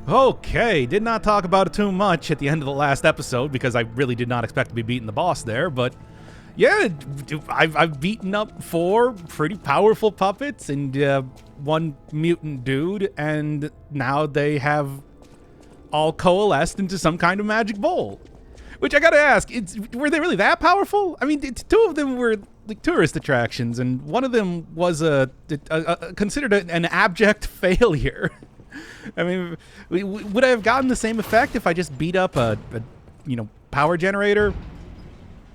Okay, did not talk about it too much at the end of the last episode because I really did not expect to be beating the boss there, but yeah, I've beaten up 4 pretty powerful puppets and 1 mutant dude, and now they have all coalesced into some kind of magic bowl. Which I gotta ask, were they really that powerful? I mean, 2 of them were like tourist attractions, and one of them was considered an abject failure. I mean, would I have gotten the same effect if I just beat up a power generator?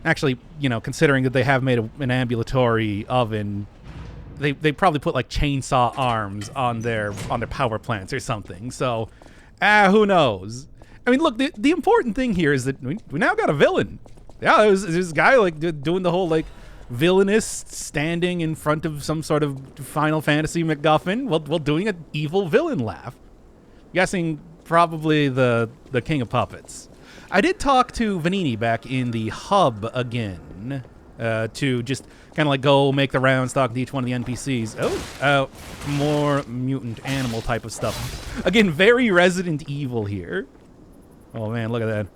Actually, considering that they have made an ambulatory oven, they probably put like chainsaw arms on their power plants or something. So, who knows? I mean, look, the important thing here is that we now got a villain. Yeah, there's this guy like doing the whole like villainous standing in front of some sort of Final Fantasy MacGuffin while doing an evil villain laugh. Guessing probably the King of Puppets. I did talk to Vanini back in the hub again to just kind of like go make the rounds, talk to each one of the NPCs. Oh, more mutant animal type of stuff. Again, very Resident Evil here. Oh man, look at that.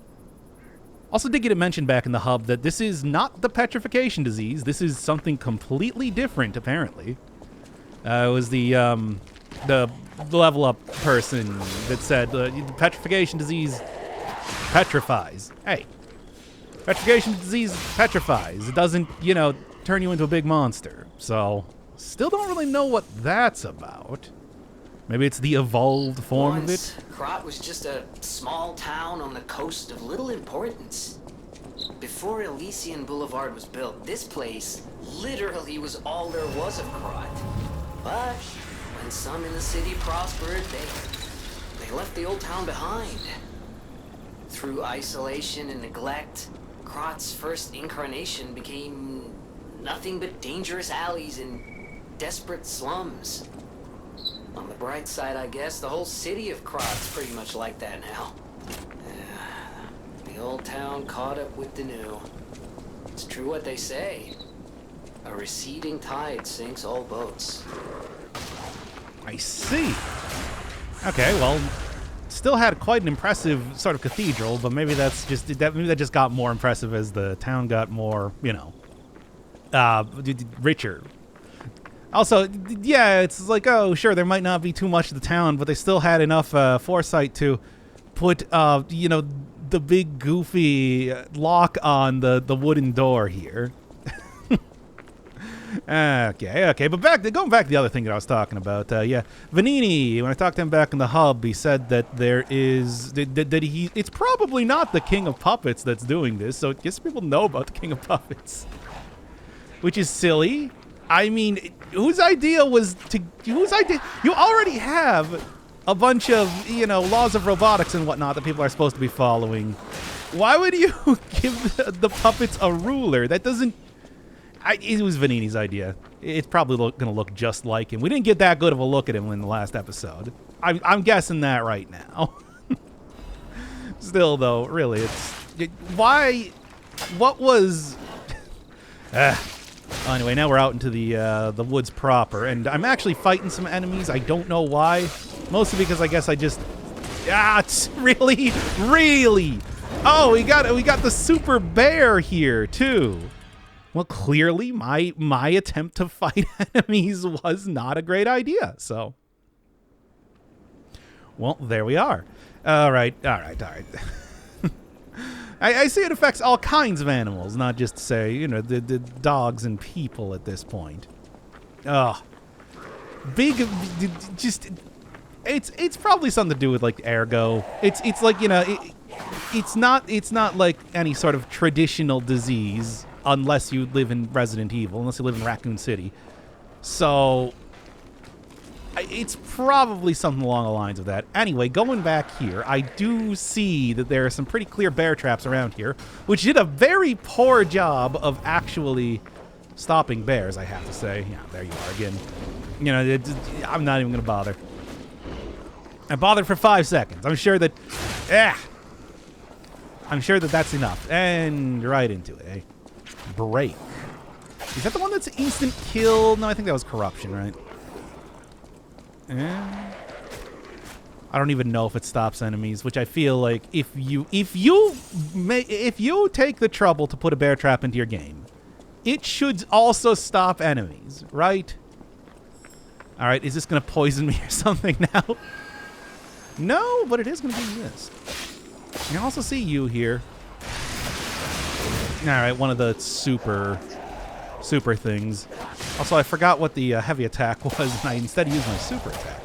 Also did get it mentioned back in the hub that this is not the petrification disease. This is something completely different, apparently. It was the level up person that said the petrification disease petrifies. Hey, petrification disease petrifies. It doesn't, turn you into a big monster. So, still don't really know what that's about. Maybe it's the evolved form of it. Krat was just a small town on the coast of little importance. Before Elysian Boulevard was built, this place literally was all there was of Krat. But when some in the city prospered, they left the old town behind. Through isolation and neglect, Krat's first incarnation became nothing but dangerous alleys and desperate slums. On the bright side, I guess, the whole city of Krat's pretty much like that now. The old town caught up with the new. It's true what they say. A receding tide sinks all boats. I see. Okay, well, still had quite an impressive sort of cathedral, but maybe that just got more impressive as the town got more, richer. Also, yeah, it's like, oh, sure, there might not be too much of the town, but they still had enough foresight to put, the big goofy lock on the wooden door here. Okay, but going back to the other thing that I was talking about, Vanini, when I talked to him back in the hub, he said that it's probably not the King of Puppets that's doing this, so I guess people know about the King of Puppets. Which is silly. I mean, whose idea? You already have a bunch of, laws of robotics and whatnot that people are supposed to be following. Why would you give the puppets a ruler? That doesn't... it was Vanini's idea. It's probably going to look just like him. We didn't get that good of a look at him in the last episode. I'm guessing that right now. Still, though, really, why... What was... Anyway, now we're out into the woods proper, and I'm actually fighting some enemies. I don't know why. Mostly because I guess I just... it's really? Oh, we got the super bear here, too. Well, clearly, my attempt to fight enemies was not a great idea, so... Well, there we are. All right. I see it affects all kinds of animals, not just, say, the dogs and people at this point. It's probably something to do with, like, ergo. It's like, it's not like any sort of traditional disease unless you live in Resident Evil, unless you live in Raccoon City. So... it's probably something along the lines of that. Anyway, going back here, I do see that there are some pretty clear bear traps around here, which did a very poor job of actually stopping bears, I have to say. Yeah, there you are again. I'm not even going to bother. I bothered for 5 seconds. I'm sure that that's enough. And right into it, eh? Break. Is that the one that's instant kill? No, I think that was corruption, right? I don't even know if it stops enemies, which I feel like if you take the trouble to put a bear trap into your game, it should also stop enemies, right? All right, is this going to poison me or something now? No, but it is going to be this. You can also see you here. All right, one of the super things. Also, I forgot what the heavy attack was, and I instead used my super attack.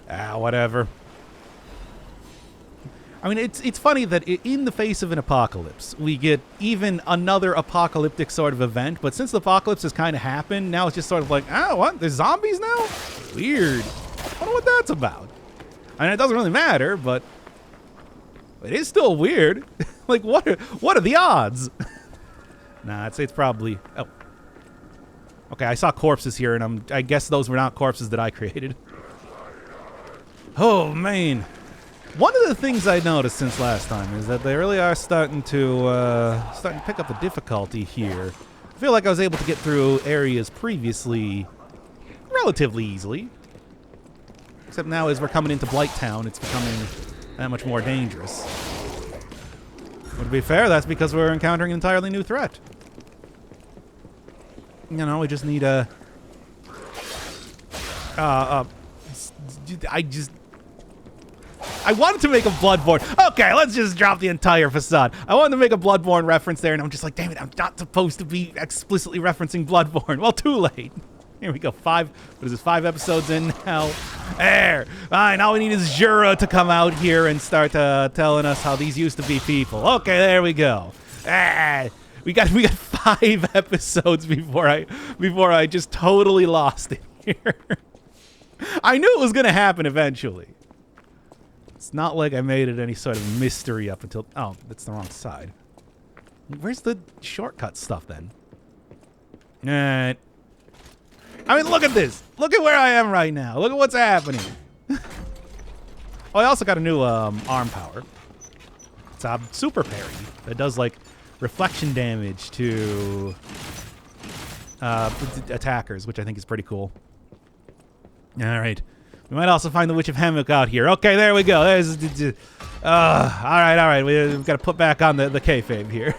Ah, whatever. I mean, it's funny that in the face of an apocalypse, we get even another apocalyptic sort of event, but since the apocalypse has kind of happened, now it's just sort of like, oh, what? There's zombies now? Weird. I wonder what that's about. I mean, it doesn't really matter, but it is still weird. Like, what are the odds? Nah, I'd say it's probably... Oh. Okay, I saw corpses here, and I guess those were not corpses that I created. Oh, man. One of the things I noticed since last time is that they really are starting to pick up the difficulty here. I feel like I was able to get through areas previously relatively easily. Except now as we're coming into Blight Town, it's becoming that much more dangerous. But to be fair, that's because we're encountering an entirely new threat. You know, we just need a... I wanted to make a Bloodborne. Okay, let's just drop the entire facade. I wanted to make a Bloodborne reference there, and I'm just like, damn it, I'm not supposed to be explicitly referencing Bloodborne. Well, too late. Here we go. 5 episodes in now? There. Fine, all we need is Jura to come out here and start telling us how these used to be people. Okay, there we go. We got 5 episodes before I just totally lost it here. I knew it was going to happen eventually. It's not like I made it any sort of mystery up until... Oh, that's the wrong side. Where's the shortcut stuff then? I mean, look at this. Look at where I am right now. Look at what's happening. Oh, I also got a new arm power. It's a super parry that does, like, reflection damage to attackers, which I think is pretty cool. All right. We might also find the Witch of Hemwick out here. Okay, there we go. There's, all right. We've got to put back on the kayfabe here.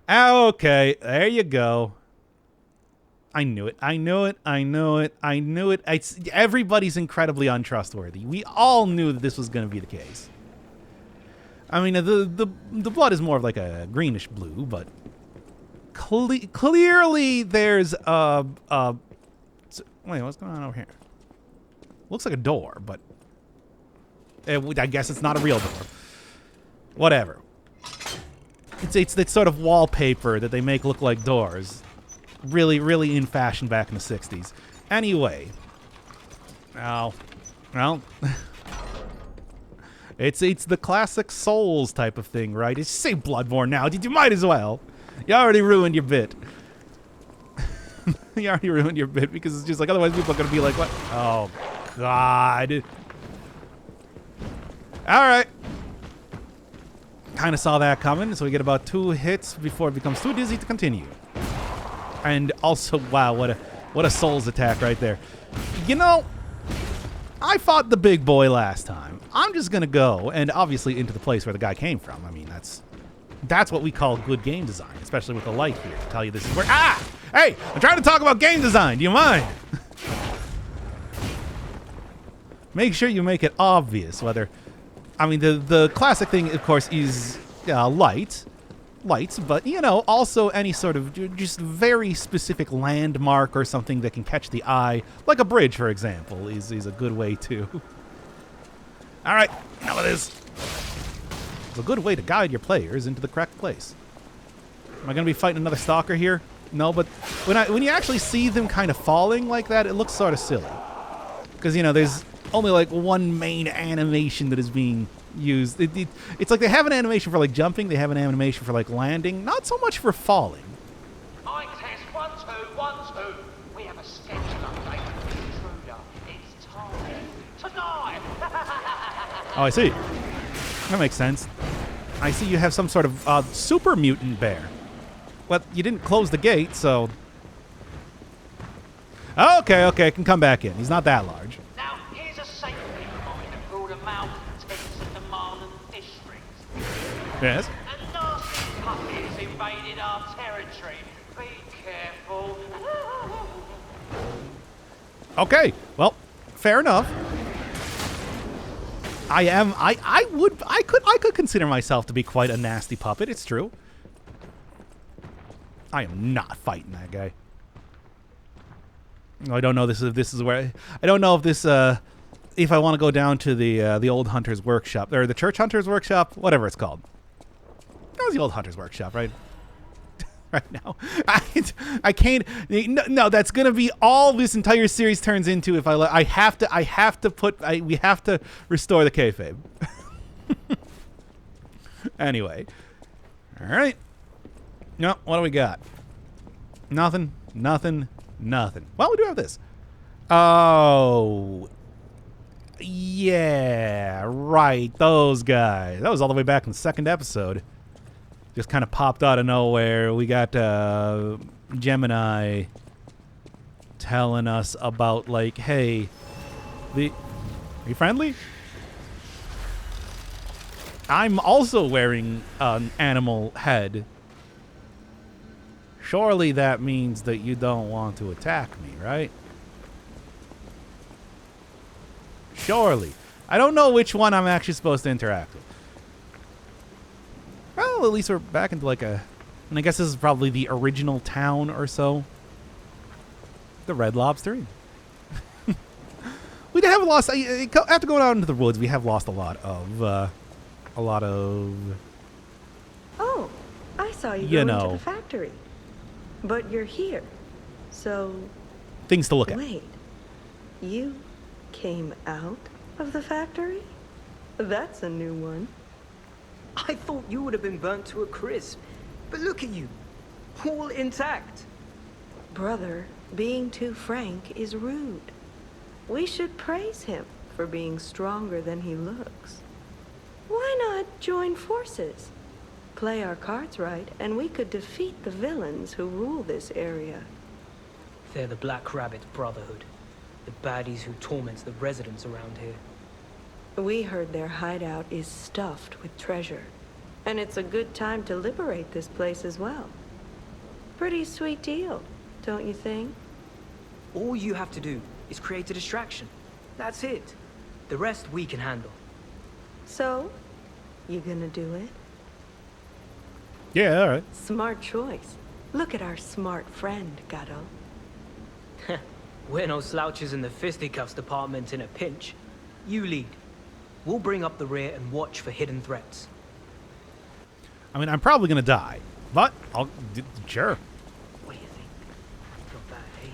Okay, there you go. I knew it. Everybody's incredibly untrustworthy. We all knew that this was going to be the case. I mean, the blood is more of like a greenish blue, but clearly there's wait, what's going on over here? Looks like a door, but I guess it's not a real door. Whatever. It's that sort of wallpaper that they make look like doors. Really in fashion back in the 60s. Anyway. Oh. Well. It's the classic Souls type of thing, right? It's say Bloodborne now. You might as well. You already ruined your bit. You already ruined your bit because it's just like, otherwise people are going to be like, what? Oh, God. All right. Kind of saw that coming, so we get about 2 hits before it becomes too dizzy to continue. And also, wow, what a Souls attack right there. You know, I fought the big boy last time. I'm just going to go, and obviously into the place where the guy came from. I mean, that's what we call good game design, especially with the light here to tell you this is where... Ah! Hey, I'm trying to talk about game design. Do you mind? Make sure you make it obvious whether... I mean, the classic thing, of course, is lights, but, you know, also any sort of just very specific landmark or something that can catch the eye, like a bridge, for example, is a good way to... All right, now it is. It's a good way to guide your players into the correct place. Am I going to be fighting another stalker here? No, but when you actually see them kind of falling like that, it looks sort of silly. Because, you know, there's only like one main animation that is being used. It's like they have an animation for like jumping, they have an animation for like landing, not so much for falling. I test 1, 2, 1, 2. We have a schedule update for the intruder. It's time to die. Oh, I see. That makes sense. I see you have some sort of super mutant bear. Well, you didn't close the gate, so... Okay, I can come back in. He's not that large. Now, here's a malcontents of the Marlon district. Yes. And nasty puppies invaded our territory. Be careful. Okay. Well, fair enough. I could consider myself to be quite a nasty puppet. It's true. I am not fighting that guy. I don't know if I want to go down to the old Hunter's Workshop or the Church Hunter's Workshop, whatever it's called. That was the old Hunter's Workshop, right? Right now, I can't. No, that's gonna be all this entire series turns into. If we have to restore the kayfabe. Anyway, all right. No, what do we got? Nothing. Well, we do have this. Oh, yeah, right. Those guys. That was all the way back in the second episode. Just kind of popped out of nowhere. We got Gemini telling us about, like, hey, are you friendly? I'm also wearing an animal head. Surely that means that you don't want to attack me, right? Surely. I don't know which one I'm actually supposed to interact with. Well, at least we're back into like and I guess this is probably the original town or so. The Red Lobster Inn. We have lost, after going out into the woods, we have lost a lot of, Oh, I saw you go into the factory. But you're here, so... Things to look at. Wait, you came out of the factory? That's a new one. I thought you would have been burnt to a crisp. But look at you, all intact. Brother, being too frank is rude. We should praise him for being stronger than he looks. Why not join forces? Play our cards right, and we could defeat the villains who rule this area. They're the Black Rabbit Brotherhood, the baddies who torment the residents around here. We heard their hideout is stuffed with treasure, and it's a good time to liberate this place as well. Pretty sweet deal, don't you think? All you have to do is create a distraction. That's it. The rest we can handle. So, you gonna do it? Yeah, all right. Smart choice. Look at our smart friend, Gato. We're no slouches in the fisticuffs department in a pinch. You lead. We'll bring up the rear and watch for hidden threats. I mean, I'm probably gonna die, but sure. What do you think? Not bad, eh?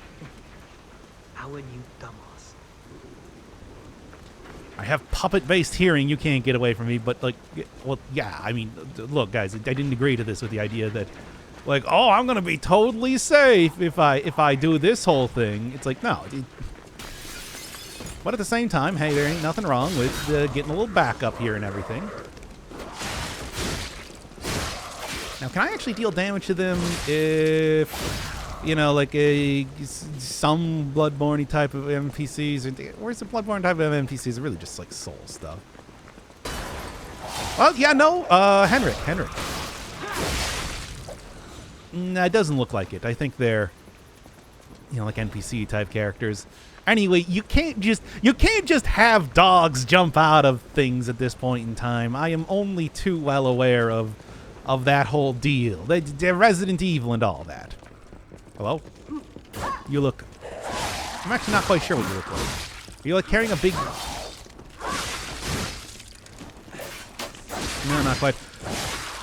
Our new dumbass. I have puppet-based hearing. You can't get away from me, but like, well, yeah. I mean, look, guys, I didn't agree to this with the idea that, like, oh, I'm gonna be totally safe if I do this whole thing. It's like, no. But at the same time, hey, there ain't nothing wrong with getting a little backup here and everything. Now, can I actually deal damage to them if, you know, like some Bloodborne type of NPCs? Where's the Bloodborne type of NPCs? Really just like soul stuff. Well, yeah, no, Henrik. Nah, it doesn't look like it. I think they're, you know, like NPC type characters. Anyway, you can't just have dogs jump out of things at this point in time. I am only too well aware of that whole deal. They're Resident Evil and all that. Hello? You look... I'm actually not quite sure what you look like. Are you like carrying a big... No, not quite.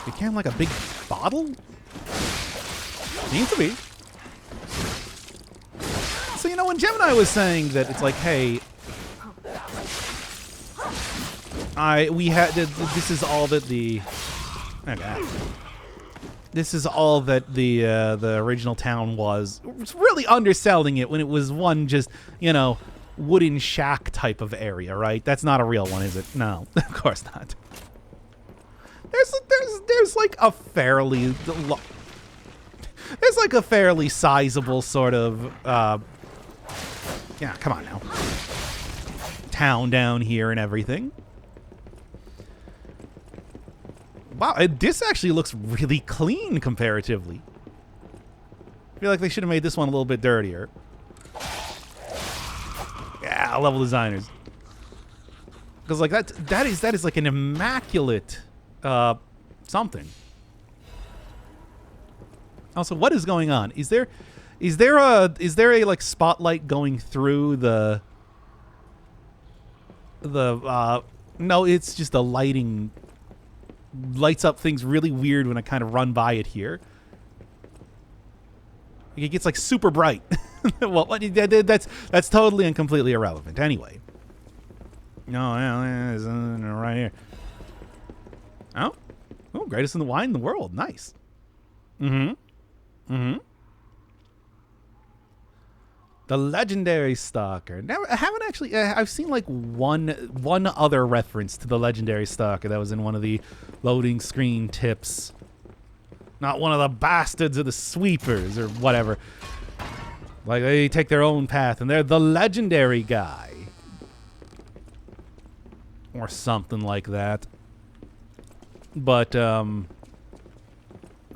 You carrying like a big bottle? Seems to be. So, you know, when Gemini was saying that it's like, hey, this is all that the... Okay. This is all that the original town was. It's really underselling it when it was one just, you know, wooden shack type of area, right? That's not a real one, is it? No, of course not. There's like a fairly sizable sort of yeah, come on now, town down here and everything. Wow, this actually looks really clean comparatively. I feel like they should have made this one a little bit dirtier. Yeah, level designers. Because like that is like an immaculate something. Also, what is going on? Is there a like spotlight going through the no, it's just the lighting lights up things really weird when I kind of run by it here. It gets like super bright. Well, that's totally and completely irrelevant. Anyway. No, yeah, it's right here. Oh, greatest in the wine in the world. Nice. The legendary stalker. Now, I haven't actually. I've seen like one other reference to the legendary stalker that was in one of the loading screen tips. Not one of the bastards of the sweepers or whatever. Like they take their own path and they're the legendary guy. Or something like that. But, and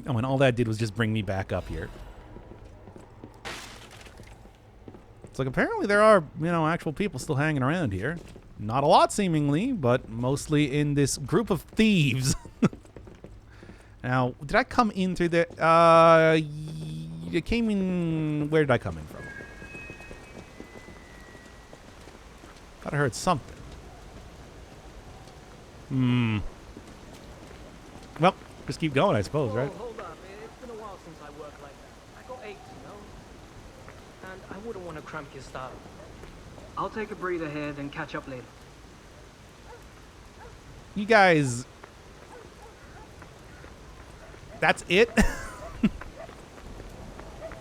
all that did was just bring me back up here. It's like apparently there are, actual people still hanging around here. Not a lot, seemingly, but mostly in this group of thieves. Now, did I come in through there? You came in... Where did I come in from? Thought I heard something. Well, just keep going, I suppose, right? Hold up. It's been a while since I worked like that. I got aches, And I wouldn't want to cramp your style. I'll take a breather here, then catch up later. You guys... That's it?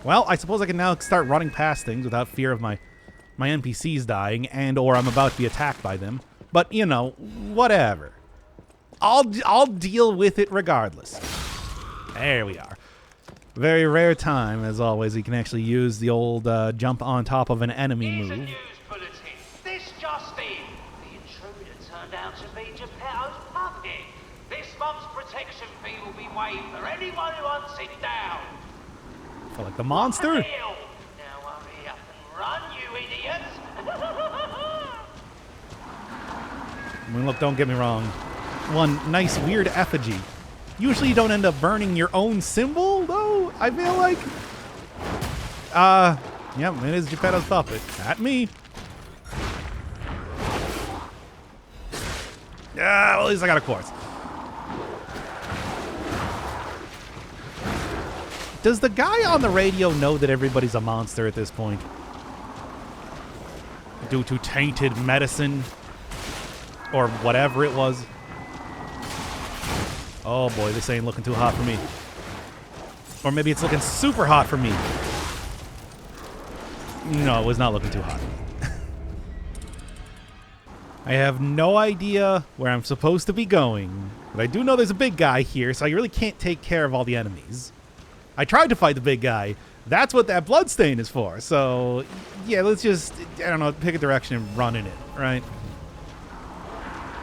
Well, I suppose I can now start running past things without fear of my NPCs dying and or I'm about to be attacked by them. But, whatever. I'll deal with it regardless. There we are. Very rare time, as always, you can actually use the old jump on top of an enemy Here's a move. news bulletin. This just in. The intruder turned out to be Geppetto's puppet. This month's protection fee will be waived for anyone who hunts it down. For like the monster? Now hurry up and run, you idiots. I mean, look, don't get me wrong. One nice weird effigy. Usually you don't end up burning your own symbol, though, I feel like. Yeah, it is Geppetto's puppet. Not me. Yeah, well, at least I got a quartz. Does the guy on the radio know that everybody's a monster at this point? Due to tainted medicine? Or whatever it was. Oh boy, this ain't looking too hot for me. Or maybe it's looking super hot for me. No, it was not looking too hot. I have no idea where I'm supposed to be going. But I do know there's a big guy here, so I really can't take care of all the enemies. I tried to fight the big guy. That's what that bloodstain is for. So, yeah, let's just, I don't know, pick a direction and run in it, right?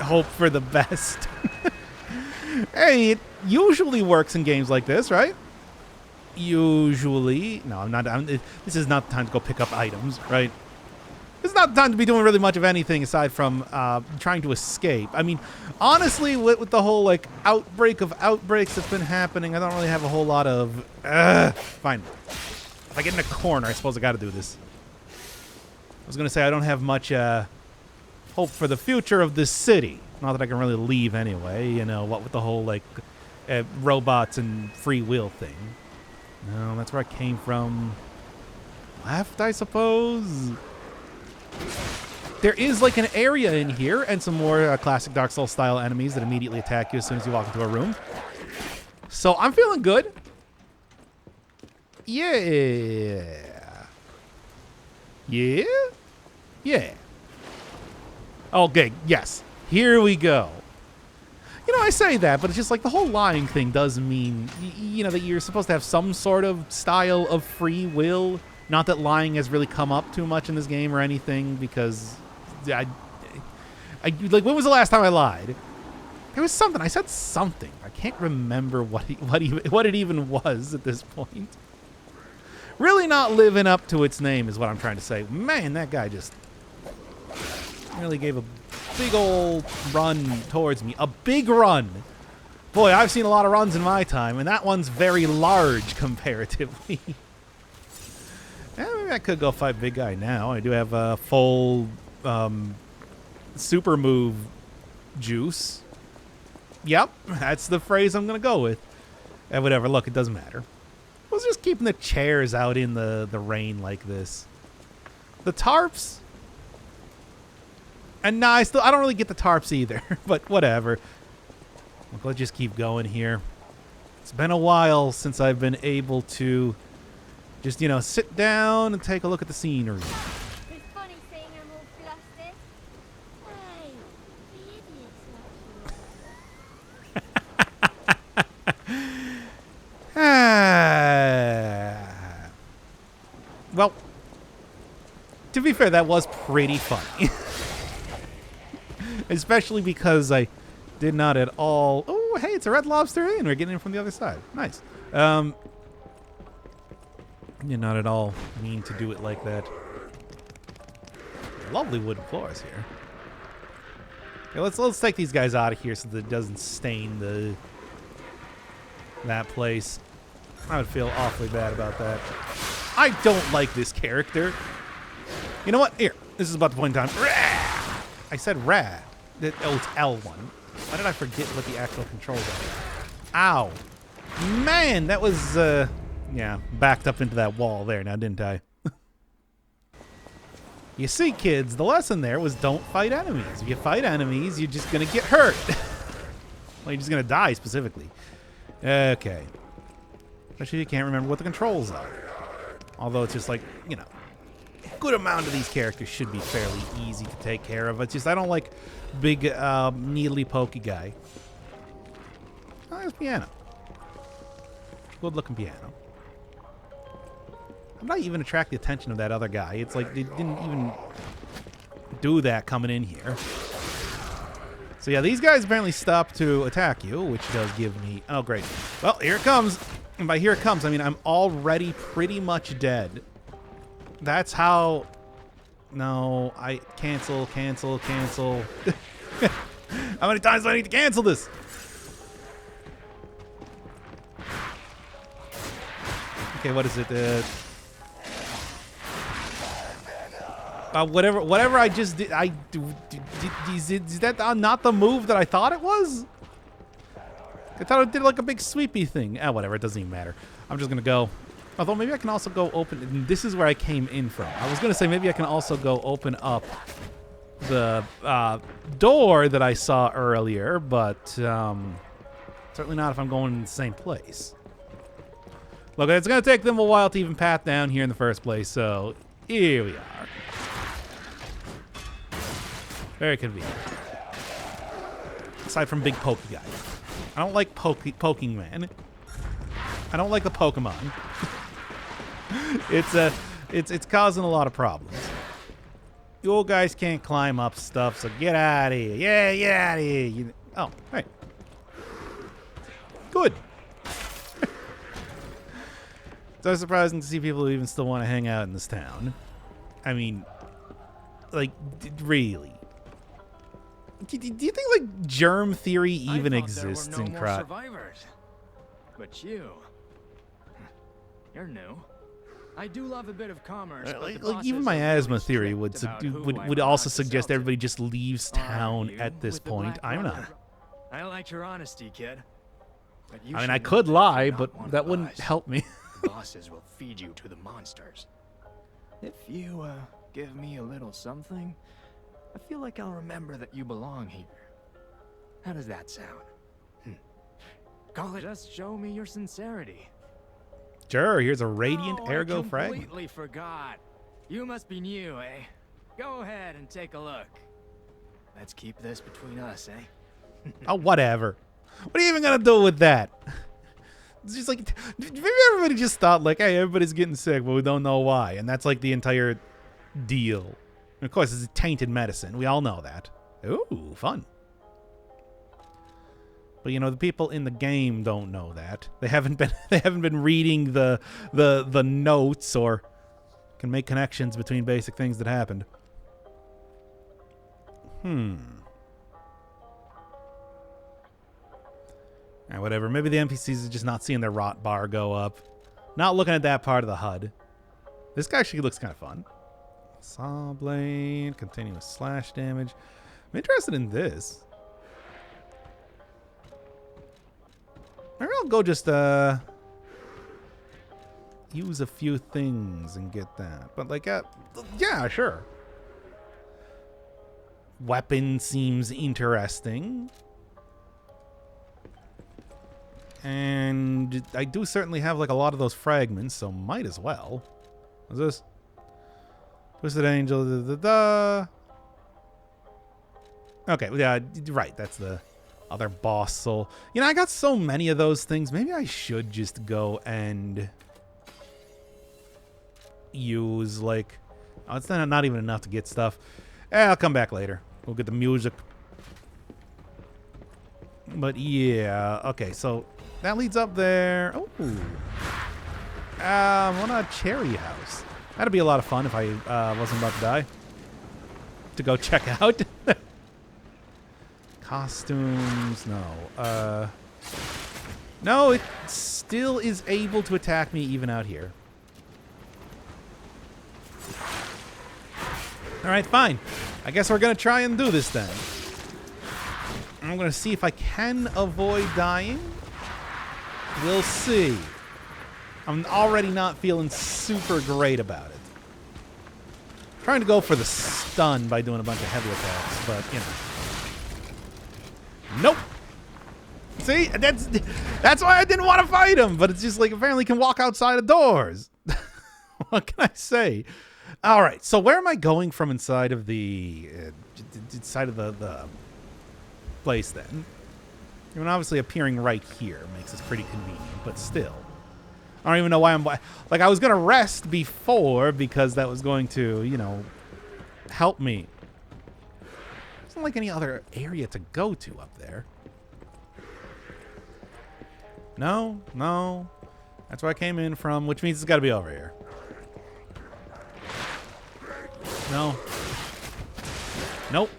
Hope for the best. Hey, it usually works in games like this, right? Usually. No, I'm not. This is not the time to go pick up items, right? It's not the time to be doing really much of anything aside from trying to escape. I mean, honestly, with the whole, like, outbreak of outbreaks that's been happening, I don't really have a whole lot of... Fine. If I get in a corner, I suppose I got to do this. I was going to say I don't have much hope for the future of this city. Not that I can really leave anyway, what with the whole, like, robots and free will thing. No, that's where I came from. Left, I suppose? There is, like, an area in here and some more classic Dark Souls style enemies that immediately attack you as soon as you walk into a room. So I'm feeling good. Yeah. Yeah? Yeah. Okay, yes. Here we go. I say that, but it's just like the whole lying thing does mean, that you're supposed to have some sort of style of free will. Not that lying has really come up too much in this game or anything, because like, when was the last time I lied? There was something. I said something. I can't remember what it even was at this point. Really not living up to its name is what I'm trying to say. Man, that guy just really gave a big old run towards me. A big run. Boy, I've seen a lot of runs in my time, and that one's very large comparatively. Maybe I could go fight big guy now. I do have a full super move juice. Yep, that's the phrase I'm going to go with. And whatever, look, it doesn't matter. I was just keeping the chairs out in the rain like this. The tarps? And nah, I don't really get the tarps either, but whatever. Look, let's just keep going here. It's been a while since I've been able to just, you know, sit down and take a look at the scenery. It's funny seeing them all flustered. Hey, the idiots like Well, to be fair, that was pretty funny. Especially because I did not at all... Oh, hey, it's a Red Lobster Inn. We're getting in from the other side. Nice. Did not at all mean to do it like that. Lovely wooden floors here. Okay, let's take these guys out of here so that it doesn't stain that place. I would feel awfully bad about that. I don't like this character. You know what? Here, this is about the point in time. I said rad. Oh, it's L1. Why did I forget what the actual controls are? Ow. Man, that was, yeah, backed up into that wall there now, didn't I? You see, kids, the lesson there was don't fight enemies. If you fight enemies, you're just going to get hurt. Well, you're just going to die, specifically. Okay. Especially if you can't remember what the controls are. Although it's just like, you know, a good amount of these characters should be fairly easy to take care of. It's just I don't like big, needly pokey guy. Oh, there's piano. Good-looking piano. I'm not even attract the attention of that other guy. It's like they didn't even do that coming in here. So yeah, these guys apparently stop to attack you, which does give me... Oh, great. Well, here it comes. And by here it comes, I mean I'm already pretty much dead. That's how... No, I... Cancel. How many times do I need to cancel this? Okay, what is it? Whatever I just did, is that not the move that I thought it was? I thought it did like a big sweepy thing. Whatever, it doesn't even matter. I'm just gonna go. Although maybe I can also go open. This is where I came in from. I was gonna say maybe I can also go open up the door that I saw earlier, but certainly not if I'm going in the same place. Look, it's gonna take them a while to even path down here in the first place, so here we are. Very convenient. Aside from big pokey guy. I don't like poking man. I don't like the Pokemon. It's causing a lot of problems. You old guys can't climb up stuff, so get out of here. Yeah, get out of here. Oh, right. Good. So surprising to see people who even still want to hang out in this town. I mean, like, really. Do you think like germ theory even exists in Krot? But you're new. I do love a bit of commerce. Like even my asthma theory would also suggest everybody just leaves town at this point. I'm not. I like your honesty, kid. I mean, I could lie, but that wouldn't help me. Bosses will feed you to the monsters. If you give me a little something, I feel like I'll remember that you belong here. How does that sound? Call it. Just show me your sincerity. Sure, here's a radiant ergo fragment. I completely forgot. You must be new, eh? Go ahead and take a look. Let's keep this between us, eh? Oh, whatever. What are you even gonna do with that? It's just like, maybe everybody just thought like, hey, everybody's getting sick, but we don't know why. And that's like the entire deal. And of course, it's tainted medicine. We all know that. Ooh, fun. But you know, the people in the game don't know that. They haven't been reading the notes or can make connections between basic things that happened. Whatever. Maybe the NPCs are just not seeing their rot bar go up. Not looking at that part of the HUD. This guy actually looks kind of fun. Saw blade, continuous slash damage. I'm interested in this. Maybe I'll go just use a few things and get that. But like, yeah, sure. Weapon seems interesting. And I do certainly have like a lot of those fragments, so might as well. What's this? Twisted Angel, Okay, yeah, right, that's the other boss soul. You know, I got so many of those things. Maybe I should just go and use like... Oh, it's not even enough to get stuff. I'll come back later. We'll get the music. But yeah, okay, so that leads up there. Oh, what a cherry house. That'd be a lot of fun if I wasn't about to die. To go check out. Costumes, no. No, it still is able to attack me even out here. Alright, fine. I guess we're gonna try and do this then. I'm gonna see if I can avoid dying. We'll see. I'm already not feeling super great about it. Trying to go for the stun by doing a bunch of heavy attacks, but you know. Nope. See, that's why I didn't want to fight him. But it's just like apparently can walk outside of doors. What can I say? All right. So where am I going from inside of the place then? I mean, obviously appearing right here makes this pretty convenient, but still. I don't even know why I'm... Like, I was going to rest before because that was going to, you know, help me. There's not like any other area to go to up there. No, no. That's where I came in from, which means it's got to be over here. No. Nope.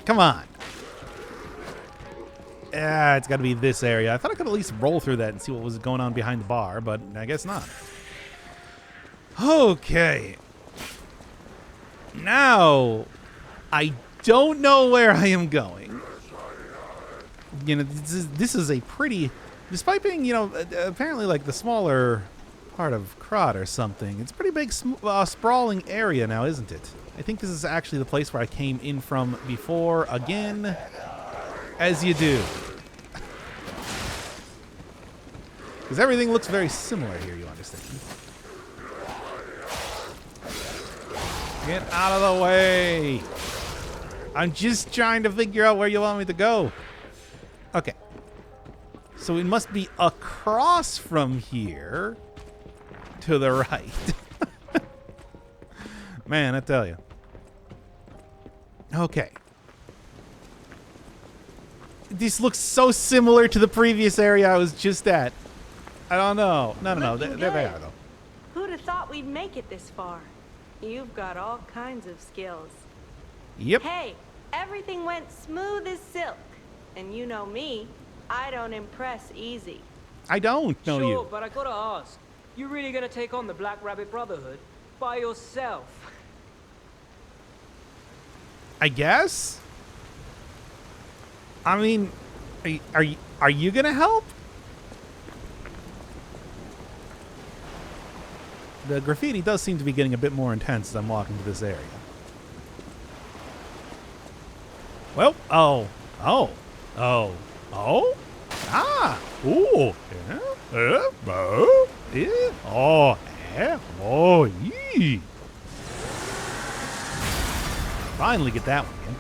Come on. Yeah, it's got to be this area. I thought I could at least roll through that and see what was going on behind the bar, but I guess not. Okay. Now, I don't know where I am going. You know, this is a pretty... Despite being, you know, apparently like the smaller part of Krot or something, it's a pretty big, sprawling area now, isn't it? I think this is actually the place where I came in from before again. As you do. Because everything looks very similar here, you understand. Get out of the way. I'm just trying to figure out where you want me to go. Okay. So it must be across from here to the right. Man, I tell you. Okay. This looks so similar to the previous area I was just at. I don't know. No. There they are, though. Who'd have thought we'd make it this far? You've got all kinds of skills. Yep. Hey, everything went smooth as silk. And you know me, I don't impress easy. I don't know you. Sure, but I gotta ask. You really gonna take on the Black Rabbit Brotherhood by yourself? I guess? I mean, are you gonna help? The graffiti does seem to be getting a bit more intense as I'm walking to this area. Well, oh, ah, ooh, yeah, yeah. Finally get that one in.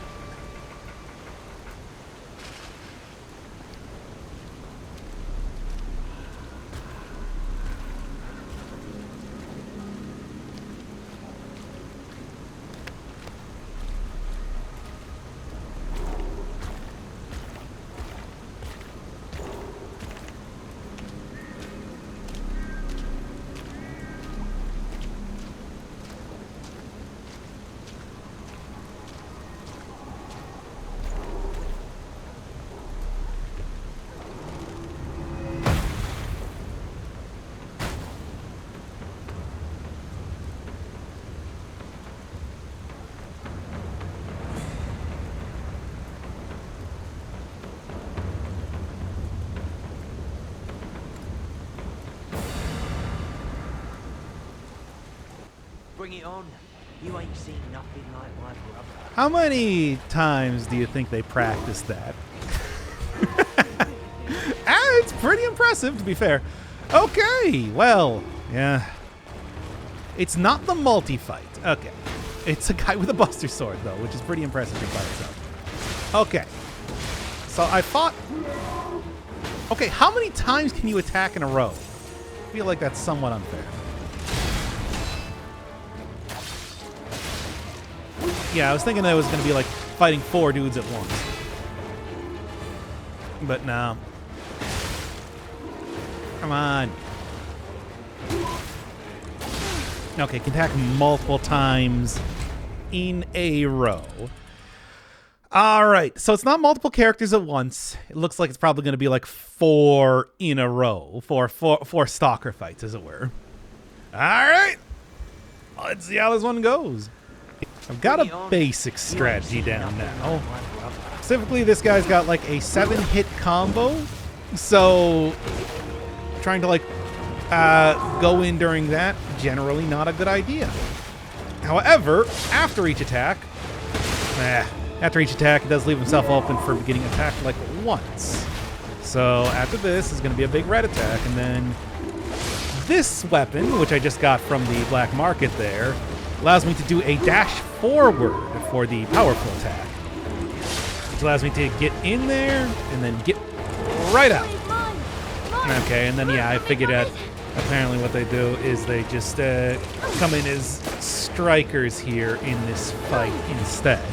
Bring it on. You ain't seen nothing like my brother. How many times do you think they practiced that? It's pretty impressive, to be fair. Okay, well, yeah. It's not the multi-fight. Okay. It's a guy with a buster sword, though, which is pretty impressive by itself. Okay. So I fought... Okay, how many times can you attack in a row? I feel like that's somewhat unfair. Yeah, I was thinking that it was going to be like fighting 4 dudes at once. But no. Come on. Okay, can attack multiple times in a row. All right, so it's not multiple characters at once. It looks like it's probably going to be like 4 in a row. Four stalker fights, as it were. All right. Let's see how this one goes. I've got a basic strategy down now. Specifically, this guy's got like a 7-hit combo. So trying to like go in during that, generally not a good idea. However, after each attack, it does leave himself open for getting attacked like once. So after this is going to be a big red attack, and then this weapon, which I just got from the black market there, allows me to do a dash forward for the powerful attack, which allows me to get in there and then get right out. Okay, and then yeah, I figured out apparently what they do is they just come in as strikers here in this fight instead.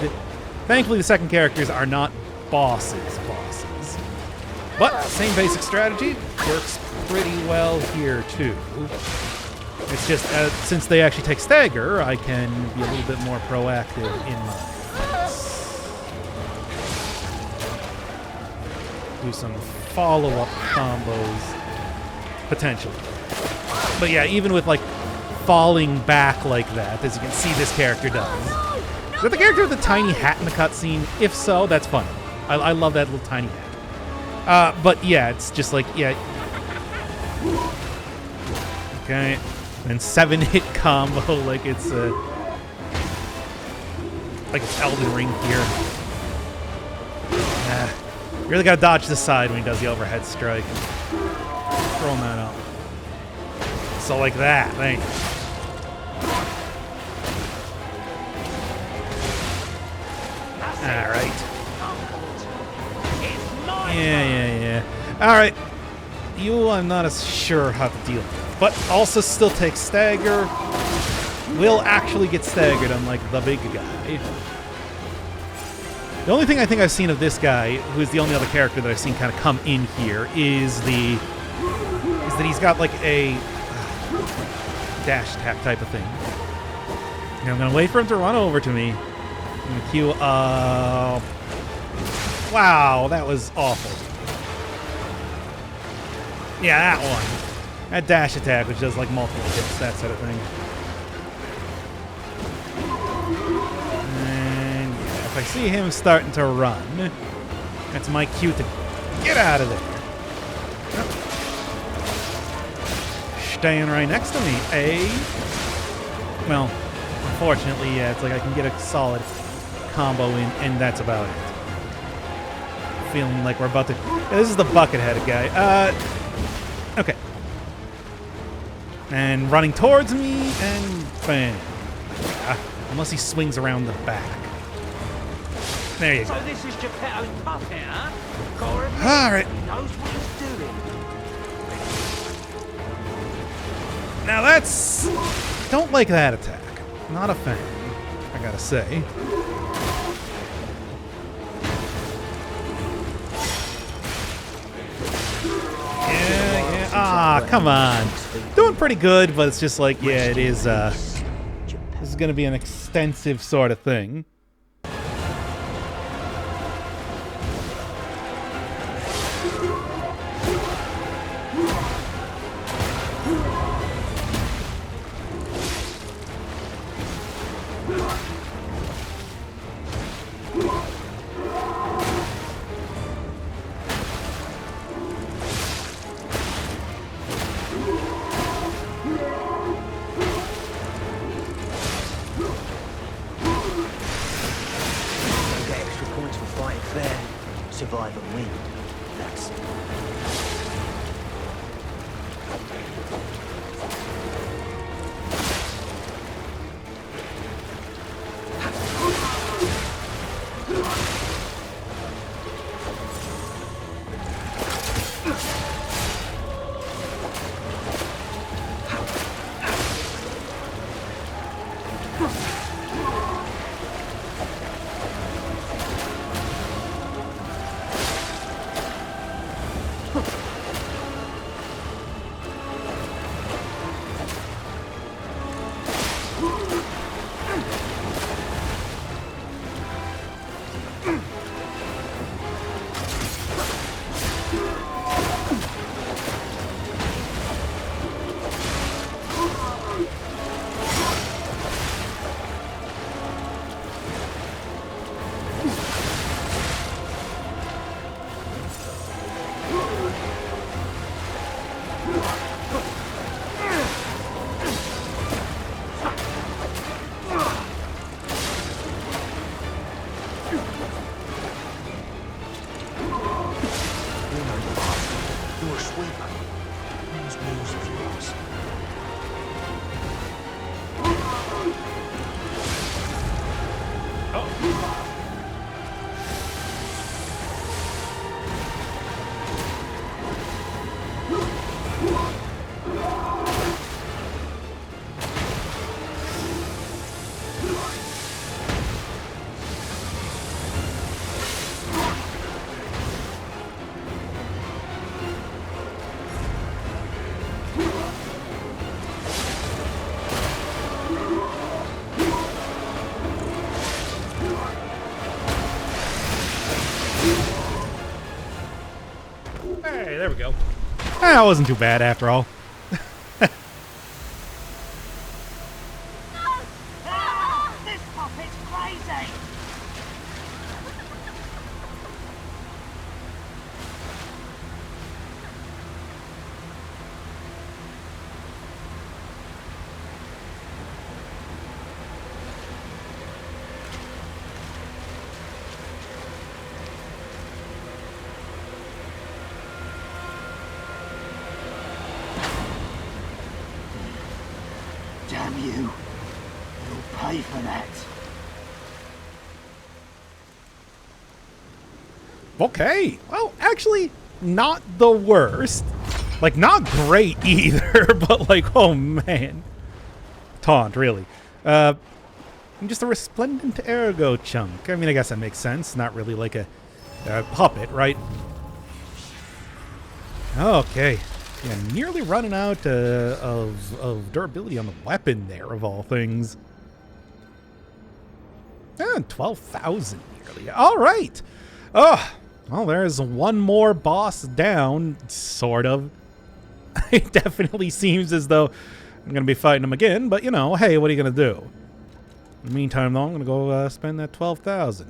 Thankfully, the second characters are not bosses. But same basic strategy works pretty well here too. It's just, since they actually take stagger, I can be a little bit more proactive in my fights. Do some follow-up combos, potentially. But yeah, even with, like, falling back like that, as you can see this character does. Is that the character with the tiny hat in the cutscene? If so, that's funny. I love that little tiny hat. But yeah, it's just like, yeah. Okay. And 7-hit combo, like it's Elden Ring here. You really gotta dodge the side when he does the overhead strike. Throwing that up. So like that, thank you. Alright. Yeah. Alright. You, I'm not as sure how to deal with. But also still takes stagger. Will actually get staggered, unlike the big guy. The only thing I think I've seen of this guy, who is the only other character that I've seen kind of come in here, is that he's got like a dash attack type of thing. And I'm gonna wait for him to run over to me. I'm gonna queue. Wow, that was awful. Yeah, that one. That dash attack, which does like multiple hits, that sort of thing. And yeah, if I see him starting to run, that's my cue to get out of there. Staying right next to me, well, unfortunately, yeah, it's like I can get a solid combo in, and that's about it. Feeling like we're about to... Yeah, this is the bucket-headed guy. Okay. And running towards me, and bam. Unless he swings around the back. There you go. So this is Geppetto's puppet, huh? Alright. He knows what he's doing. Now that's... Don't like that attack. Not a fan, I gotta say. Yeah. Ah, come on. Doing pretty good, but it's just like, yeah, it is, this is gonna be an extensive sort of thing. survive and win. That's... You're a sweeper. Those news of yours. Hey, there we go. That wasn't too bad after all. This puppet's crazy! Damn you. You'll pay for that. Okay. Well, actually, not the worst. Like, not great either, but like, oh man. Taunt, really. I'm just a resplendent ergo chunk. I mean, I guess that makes sense. Not really like a puppet, right? Okay. Yeah, nearly running out of durability on the weapon there, of all things. 12,000 nearly. All right. Oh, well, there's one more boss down, sort of. It definitely seems as though I'm going to be fighting him again, but, you know, hey, what are you going to do? In the meantime, though, I'm going to go spend that 12,000.